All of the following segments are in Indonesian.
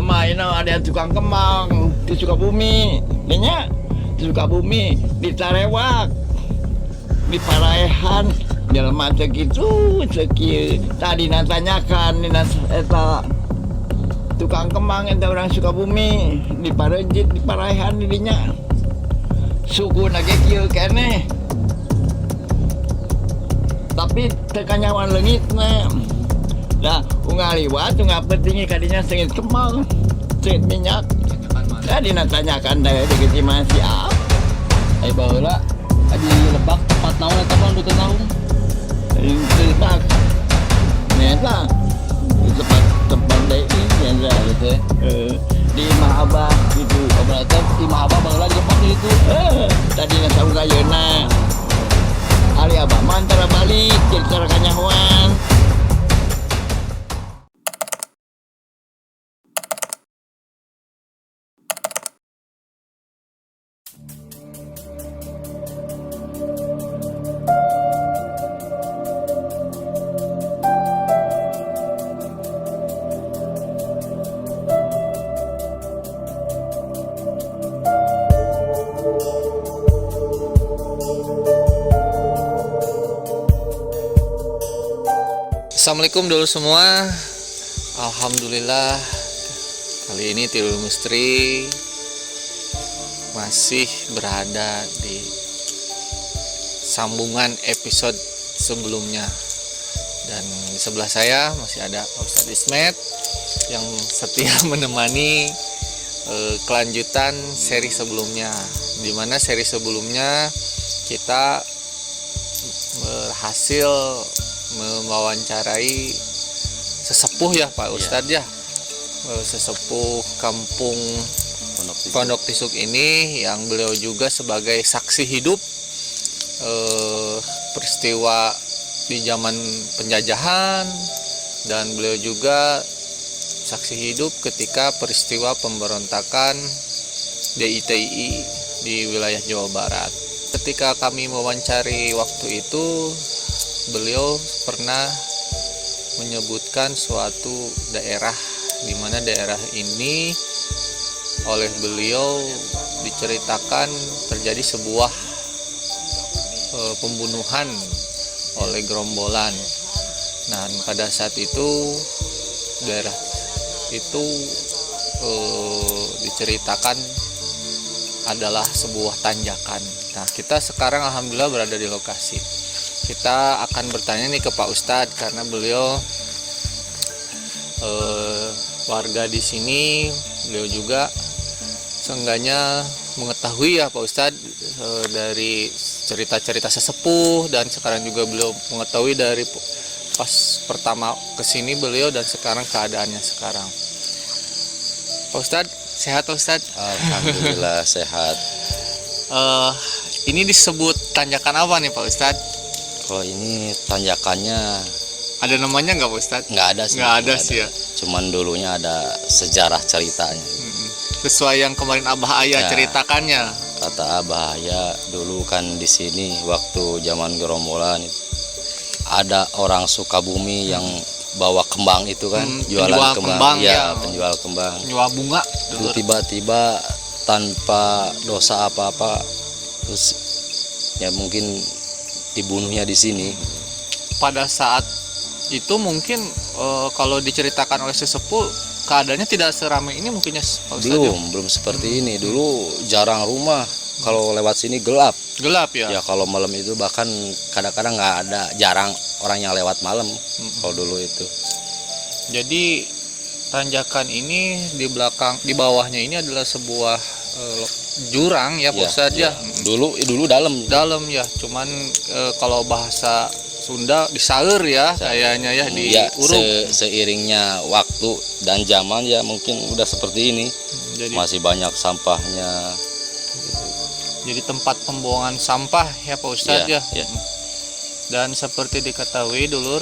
main ada tukang kemang di Sukabumi, nya di Sukabumi, di Tarewak, di Paraehan, jelema teh kitu cekieu. Tadi nantanyakan dina eta tukang kemang eta orang Sukabumi, di Parejit, di Paraehan di dinya. Suku ge kieu keneh. Tapi teu kanyawan leungitna. Nah, unggal liwat, unggal pentingnya kadinya sengit kemang, sengit minyak. Tadi nantanyakan daya di masih apa? Baheula di Lebak tempat naon eta Bang dutur naon? Lebak. Nyata tempat deui nyata gitu. Di Mahaba gitu. Berarti di Mahaba baheula di Lebak itu. Tadi saung ayeuna. Ali abah mantara balik jadi cara kanyahoan. Assalamualaikum dulu semua. Alhamdulillah kali ini Tilul Mustri masih berada di sambungan episode sebelumnya. Dan di sebelah saya masih ada Ustadz Ismet yang setia menemani kelanjutan seri sebelumnya, di mana seri sebelumnya kita berhasil mewawancarai sesepuh ya Pak Ustadz ya, sesepuh kampung Pondok Tisuk ini yang beliau juga sebagai saksi hidup peristiwa di zaman penjajahan, dan beliau juga saksi hidup ketika peristiwa pemberontakan DITI di wilayah Jawa Barat. Ketika kami mewawancari waktu itu, beliau pernah menyebutkan suatu daerah, di mana daerah ini oleh beliau diceritakan terjadi sebuah pembunuhan oleh gerombolan. Nah, pada saat itu daerah itu diceritakan adalah sebuah tanjakan. Nah, kita sekarang alhamdulillah berada di lokasi. Kita akan bertanya nih ke Pak Ustadz karena beliau warga di sini. Beliau juga seenggaknya mengetahui ya Pak Ustadz dari cerita-cerita sesepuh, dan sekarang juga beliau mengetahui dari pas pertama kesini beliau dan sekarang keadaannya sekarang. Pak Ustadz, sehat Pak Ustadz? Alhamdulillah sehat. Ini disebut tanjakan apa nih Pak Ustadz? Kalau ini tanjakannya Ada namanya nggak Pak Ustadz? nggak ada sih. Nggak ada sih ya. Cuman dulunya ada sejarah ceritanya. Sesuai yang kemarin Abah Ayah Ya. ceritakannya. Kata Abah ya, dulu kan di sini waktu zaman gerombolan ada orang Sukabumi yang bawa kembang itu kan, jualan penjual kembang, ya, ya. penjual kembang. Penjual bunga Itu dulu. tiba-tiba tanpa dosa apa-apa, terus ya mungkin dibunuhnya di sini. Pada saat itu mungkin kalau diceritakan oleh sesepuh keadaannya tidak seramai ini mungkinnya Pak Ustadz ya? Belum seperti ini. Dulu jarang rumah, kalau lewat sini gelap. Gelap ya? Ya kalau malam itu bahkan kadang-kadang nggak ada, jarang orang yang lewat malam kalau dulu itu. Jadi tanjakan ini di bawahnya ini adalah sebuah jurang ya Pak Ustadz ya? Dulu dalam Ya, cuman kalau bahasa Sunda disaeur ya kayaknya ya, diuruk. Seiringnya waktu dan zaman ya mungkin udah seperti ini. Jadi Masih banyak sampahnya. jadi tempat pembuangan sampah ya Pak Ustadz ya. Ya. Dan seperti diketahui dulur,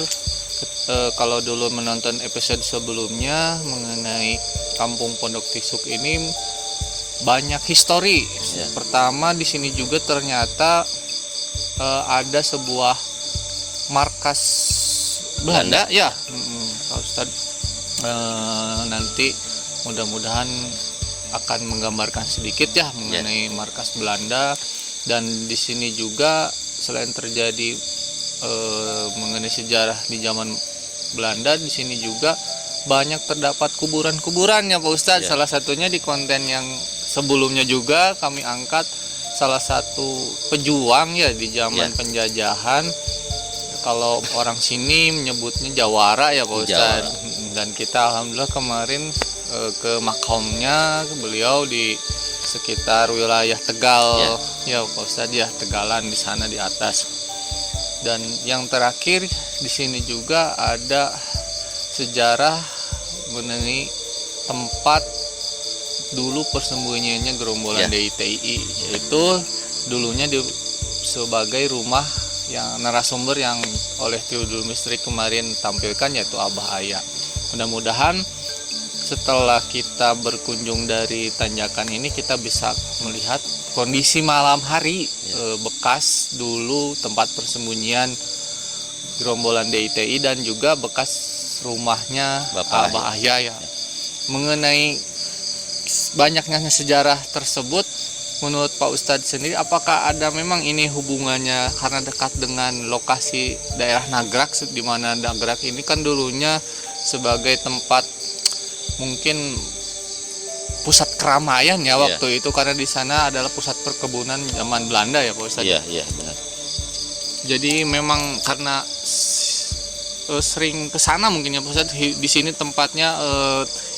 kalau dulu menonton episode sebelumnya mengenai Kampung Pondok Tisuk ini banyak histori. Ya. Pertama di sini juga ternyata ada sebuah markas Belanda ya, Pak Ustadz. Nanti mudah-mudahan akan menggambarkan sedikit ya mengenai markas Belanda. Dan di sini juga selain terjadi mengenai sejarah di zaman Belanda, di sini juga banyak terdapat kuburan-kuburannya Pak Ustadz. Salah satunya di konten yang sebelumnya juga kami angkat salah satu pejuang ya di zaman penjajahan. Kalau orang sini menyebutnya Jawara ya Pak Ustadz. Dan kita alhamdulillah kemarin ke makamnya beliau di sekitar wilayah Tegal ya Pak Ustadz ya, Tegalan di sana di atas. Dan yang terakhir di sini juga ada sejarah mengenai tempat dulu persembunyiannya gerombolan DITI, yaitu dulunya sebagai rumah yang narasumber yang oleh Theodul Misteri kemarin tampilkan, yaitu Abah Aya. Mudah-mudahan setelah kita berkunjung dari tanjakan ini kita bisa melihat kondisi malam hari bekas dulu tempat persembunyian gerombolan DITI dan juga bekas rumahnya Abah Aya ya. Mengenai banyaknya sejarah tersebut, menurut Pak Ustadz sendiri apakah ada memang ini hubungannya karena dekat dengan lokasi daerah Nagrak, di mana Nagrak ini kan dulunya sebagai tempat mungkin pusat keramaian ya waktu itu, karena di sana adalah pusat perkebunan zaman Belanda ya Pak Ustadz. Iya benar. Jadi memang karena sering ke sana mungkin ya Pak Ustadz, di sini tempatnya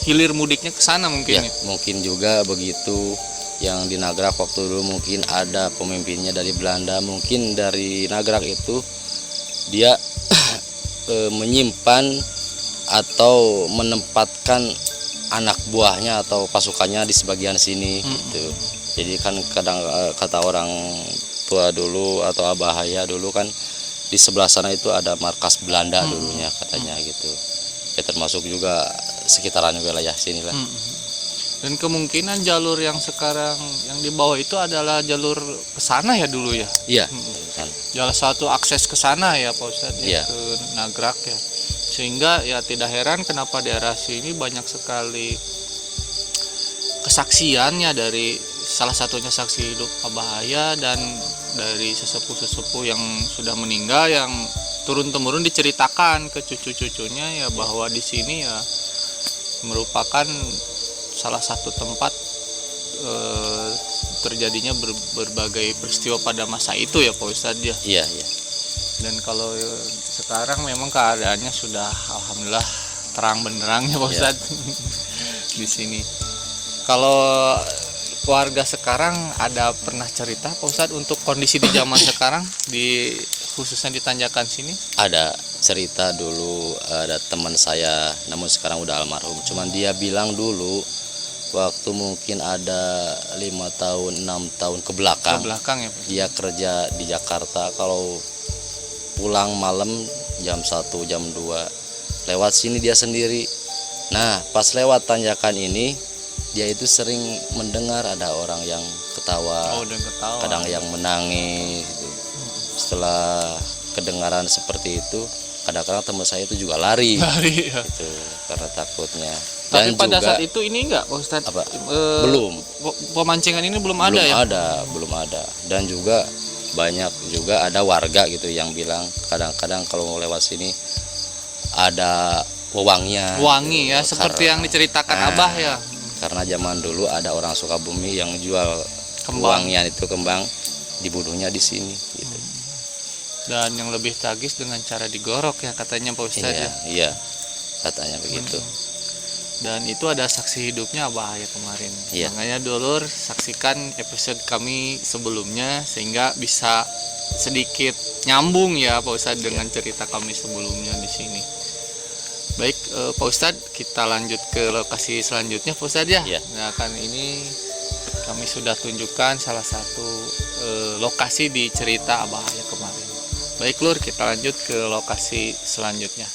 hilir mudiknya ke sana mungkin ya. Mungkin juga begitu. Yang di Nagrak waktu dulu mungkin ada pemimpinnya dari Belanda, mungkin dari Nagrak itu dia menyimpan atau menempatkan anak buahnya atau pasukannya di sebagian sini gitu. Jadi kan kadang kata orang tua dulu atau Abah Aya dulu kan di sebelah sana itu ada markas Belanda dulunya katanya gitu. Ya termasuk juga sekitaran wilayah sini lah. Dan kemungkinan jalur yang sekarang yang di bawah itu adalah jalur ke sana ya dulu ya. Iya. Salah satu akses ke sana ya Pak Ustadz ya, ke Nagrak ya. Sehingga ya tidak heran kenapa daerah sini banyak sekali kesaksiannya, dari salah satunya saksi hidup Abah Aya dan dari sesepuh-sesepuh yang sudah meninggal yang turun-temurun diceritakan ke cucu-cucunya ya, bahwa di sini ya merupakan salah satu tempat terjadinya berbagai peristiwa pada masa itu ya Pak Ustadz ya. Iya. Dan kalau sekarang memang keadaannya sudah alhamdulillah terang benderang ya Pak Ustadz di sini. Kalau warga sekarang ada pernah cerita Pak Ustadz untuk kondisi di zaman sekarang khususnya di tanjakan sini? Ada cerita dulu, ada teman saya namun sekarang udah almarhum. Cuman dia bilang dulu waktu mungkin ada 5 tahun 6 tahun ke belakang ya Pak. Dia kerja di Jakarta, kalau pulang malam jam 1 jam 2 lewat sini dia sendiri. Nah pas lewat tanjakan ini dia itu sering mendengar ada orang yang ketawa, kadang yang menangis gitu. Setelah kedengaran seperti itu kadang-kadang teman saya itu juga lari ya. Gitu, karena takutnya. Tapi pada saat itu ini enggak Pak Ustadz? Belum. Pemancingan ini belum ada ya? Belum ada. Dan juga banyak juga ada warga gitu yang bilang kadang-kadang kalau mau lewat sini ada wewangian. Wangi ya, seperti yang diceritakan Abah ya. Karena zaman dulu ada orang Sukabumi yang jual wewangian itu, kembang, dibunuhnya di sini gitu. Dan yang lebih tragis dengan cara digorok ya katanya Pak Ustadz ya. Iya, katanya begitu. Dan itu ada saksi hidupnya Abah Aya kemarin. Makanya dulur saksikan episode kami sebelumnya sehingga bisa sedikit nyambung ya Pak Ustadz dengan cerita kami sebelumnya di sini. Baik Pak Ustadz, kita lanjut ke lokasi selanjutnya Pak Ustadz ya. Nah kan ini kami sudah tunjukkan salah satu lokasi di cerita Abah Aya kemarin. Baik lur, kita lanjut ke lokasi selanjutnya.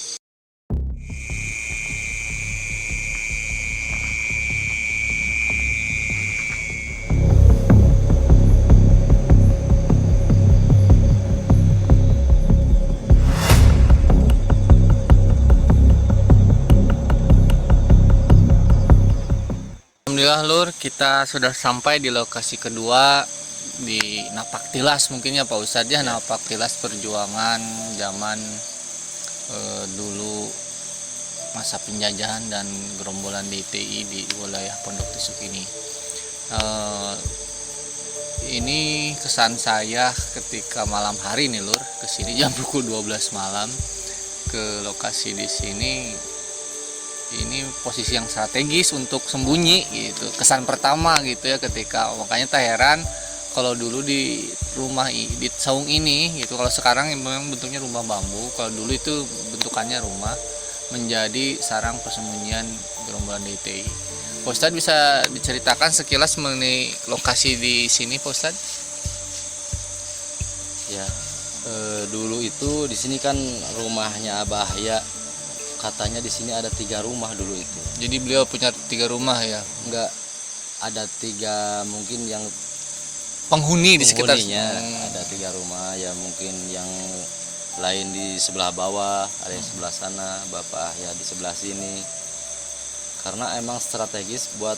Alhamdulillah Lur, kita sudah sampai di lokasi kedua di Napak Tilas mungkin ya Pak Ustadz ya. Napak Tilas perjuangan zaman dulu masa penjajahan dan gerombolan DTI di wilayah Pondok Tusuk ini. Ini kesan saya ketika malam hari nih Lur, kesini jam pukul 12 malam ke lokasi di sini. Ini posisi yang strategis untuk sembunyi gitu. Kesan pertama gitu ya, ketika makanya tak heran kalau dulu di rumah di saung ini gitu, kalau sekarang memang bentuknya rumah bambu, kalau dulu itu bentukannya rumah, menjadi sarang persembunyian gerombolan DTI. Pak Ustadz bisa diceritakan sekilas mengenai lokasi di sini Pak Ustadz? Ya, dulu itu di sini kan rumahnya Abah ya, katanya di sini ada 3 rumah dulu itu. Jadi beliau punya 3 rumah ya? Enggak, ada 3 mungkin yang Penghuni di sekitar penghuninya. Ada 3 rumah ya, mungkin yang lain di sebelah bawah, ada yang sebelah sana, bapak ya di sebelah sini. Karena emang strategis buat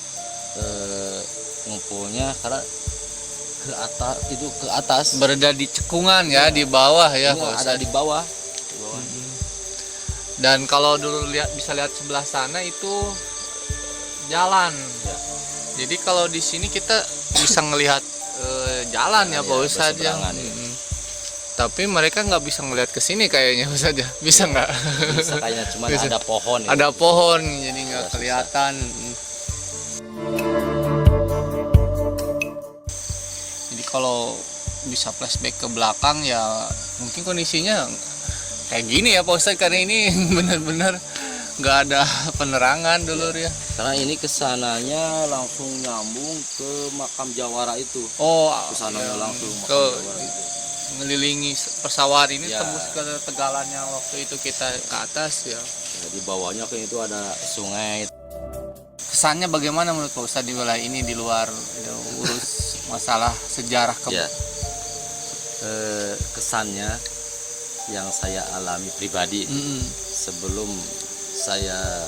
ngumpulnya, karena ke atas berada di cekungan ya, di bawah ya ini Pak ada Ustadz. di bawah. Dan kalau dulu bisa lihat sebelah sana itu jalan. Ya. Jadi kalau di sini kita bisa ngelihat jalan ya Pak Ustadz ya. berseberangan ya. Tapi mereka nggak bisa ngelihat ke sini kayaknya Pak Ustadz ya. Bisa nggak? Bisa kayaknya, cuma Bisa. ada pohon ya. Ada pohon jadi nggak Susah. kelihatan. Jadi kalau bisa flashback ke belakang ya mungkin kondisinya kayak gini ya Pak Ustadz, karena ini benar-benar nggak ada penerangan dulu ya. Karena ini kesananya langsung nyambung ke makam Jawara itu. Oh, Kesananya langsung ke makam Jawara itu. ngelilingi persawahan ini Ya. tembus ke tegalan yang waktu itu kita ke atas ya. Ya, di bawahnya kan itu ada sungai. Kesannya bagaimana menurut Pak Ustadz di wilayah ini, di luar urus masalah sejarah Ya. Kesannya yang saya alami pribadi sebelum saya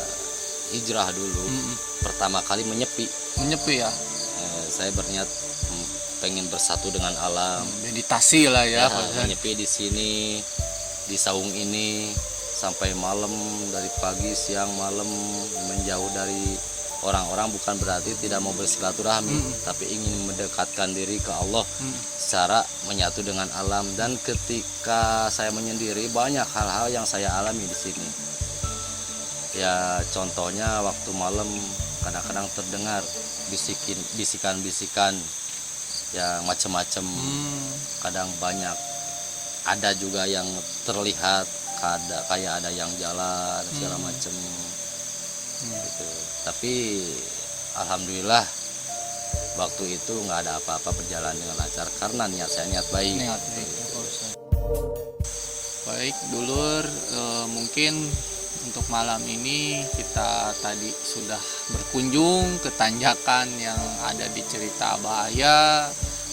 hijrah dulu, pertama kali menyepi. menyepi ya, Saya berniat pengen bersatu dengan alam. meditasi lah ya, Ya, Pak Ustadz. menyepi di sini, di saung ini sampai malam, dari pagi, siang, malam, menjauh dari orang-orang, bukan berarti tidak mau bersilaturahmi, tapi ingin mendekatkan diri ke Allah secara menyatu dengan alam. Dan ketika saya menyendiri, banyak hal-hal yang saya alami di sini. Ya contohnya waktu malam kadang-kadang terdengar bisikan-bisikan yang macam-macam. Kadang banyak, ada juga yang terlihat kayak ada yang jalan segala macam gitu. Tapi alhamdulillah waktu itu nggak ada apa-apa, berjalan dengan lancar karena niat saya niat baik. Niat baik ya, Pak Ustadz. Baik dulur, mungkin untuk malam ini kita tadi sudah berkunjung ke tanjakan yang ada di cerita Abah Ayah,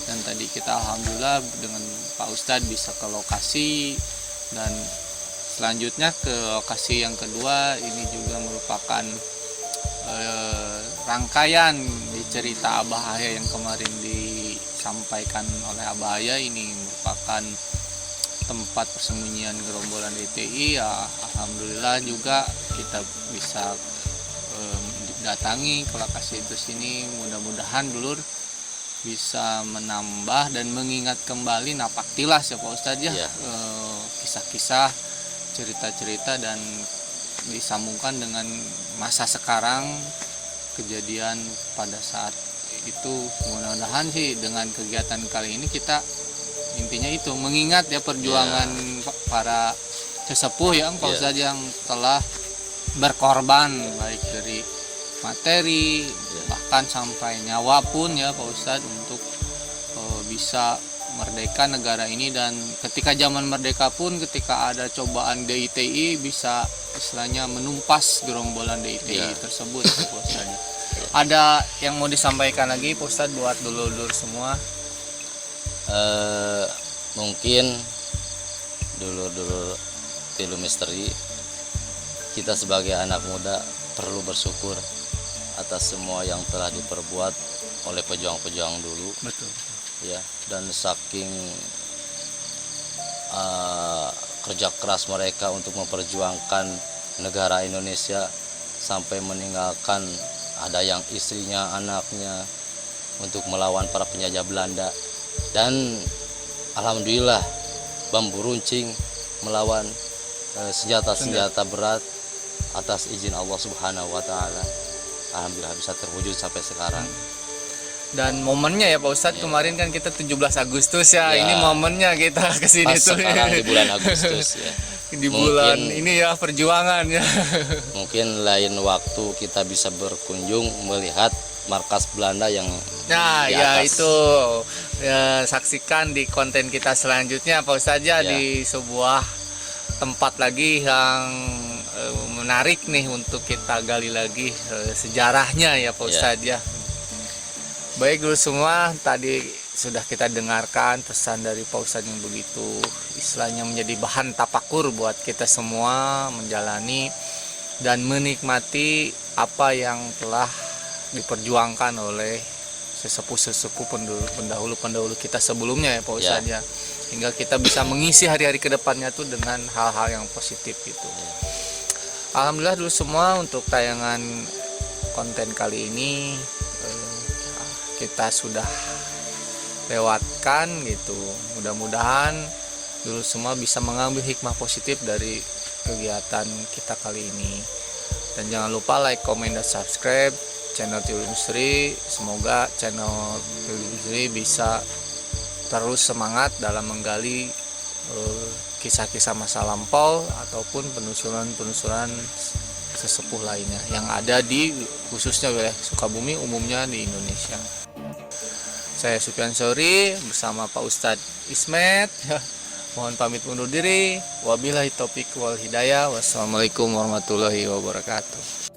dan tadi kita alhamdulillah dengan Pak Ustadz bisa ke lokasi, dan selanjutnya ke lokasi yang kedua. Ini juga merupakan rangkaian di cerita Abah Ayah yang kemarin disampaikan oleh Abah Ayah. Ini merupakan tempat persembunyian gerombolan DTI ya. Alhamdulillah juga kita bisa datangi ke lokasi itu sini. Mudah-mudahan dulur bisa menambah dan mengingat kembali Napak Tilas ya Pak Ustadz ya. Iya. Kisah-kisah, cerita-cerita, dan disambungkan dengan masa sekarang, kejadian pada saat itu. Mudah-mudahan sih dengan kegiatan kali ini kita intinya itu mengingat ya perjuangan para sesepuh yang Pak Ustadz yang telah berkorban baik dari materi bahkan sampai nyawa pun ya Pak Ustadz untuk bisa merdeka negara ini. Dan ketika zaman merdeka pun, ketika ada cobaan DTI, bisa istilahnya menumpas gerombolan DTI tersebut Pak Ustadz. Ada yang mau disampaikan lagi Pak Ustadz buat dulur-dulur semua? Mungkin dulur-dulur Tilu Misteri, kita sebagai anak muda perlu bersyukur atas semua yang telah diperbuat oleh pejuang-pejuang dulu. Betul. Ya, dan saking kerja keras mereka untuk memperjuangkan negara Indonesia sampai meninggalkan ada yang istrinya, anaknya untuk melawan para penjajah Belanda, dan alhamdulillah bambu runcing melawan senjata-senjata berat atas izin Allah Subhanahu wa taala. Alhamdulillah bisa terwujud sampai sekarang. Dan momennya ya Pak Ustadz, kemarin kan kita 17 Agustus ya, Ya. ini momennya kita kesini Pas tuh sekarang di bulan Agustus ya. di bulan Mungkin- ini ya perjuangan ya. Mungkin lain waktu kita bisa berkunjung melihat markas Belanda yang Nah di ya atas. itu ya, saksikan di konten kita selanjutnya Pak Ustadz ya, Ya. di sebuah tempat lagi yang menarik nih untuk kita gali lagi sejarahnya ya Pak Ya. Ustadz ya. Baik dulu semua, tadi sudah kita dengarkan pesan dari Pak Ustadz yang begitu istilahnya menjadi bahan tapakur buat kita semua menjalani dan menikmati apa yang telah diperjuangkan oleh sesepuh-sesepuh pendahulu kita sebelumnya ya Pak Ustadz ya. Hingga kita bisa mengisi hari-hari kedepannya tuh dengan hal-hal yang positif gitu. Alhamdulillah dulu semua untuk tayangan konten kali ini kita sudah lewatkan gitu. Mudah-mudahan dulu semua bisa mengambil hikmah positif dari kegiatan kita kali ini. Dan jangan lupa like, comment, dan subscribe channel Tiul Industri. Semoga channel Tiul Industri bisa terus semangat dalam menggali kisah-kisah masa lampau ataupun penelusuran sesepuh lainnya yang ada di khususnya wilayah Sukabumi, umumnya di Indonesia. Saya Sufyan Sori bersama Pak Ustadz Ismet. Mohon pamit undur diri. Wabillahi taufik wal hidayah. Wassalamualaikum warahmatullahi wabarakatuh.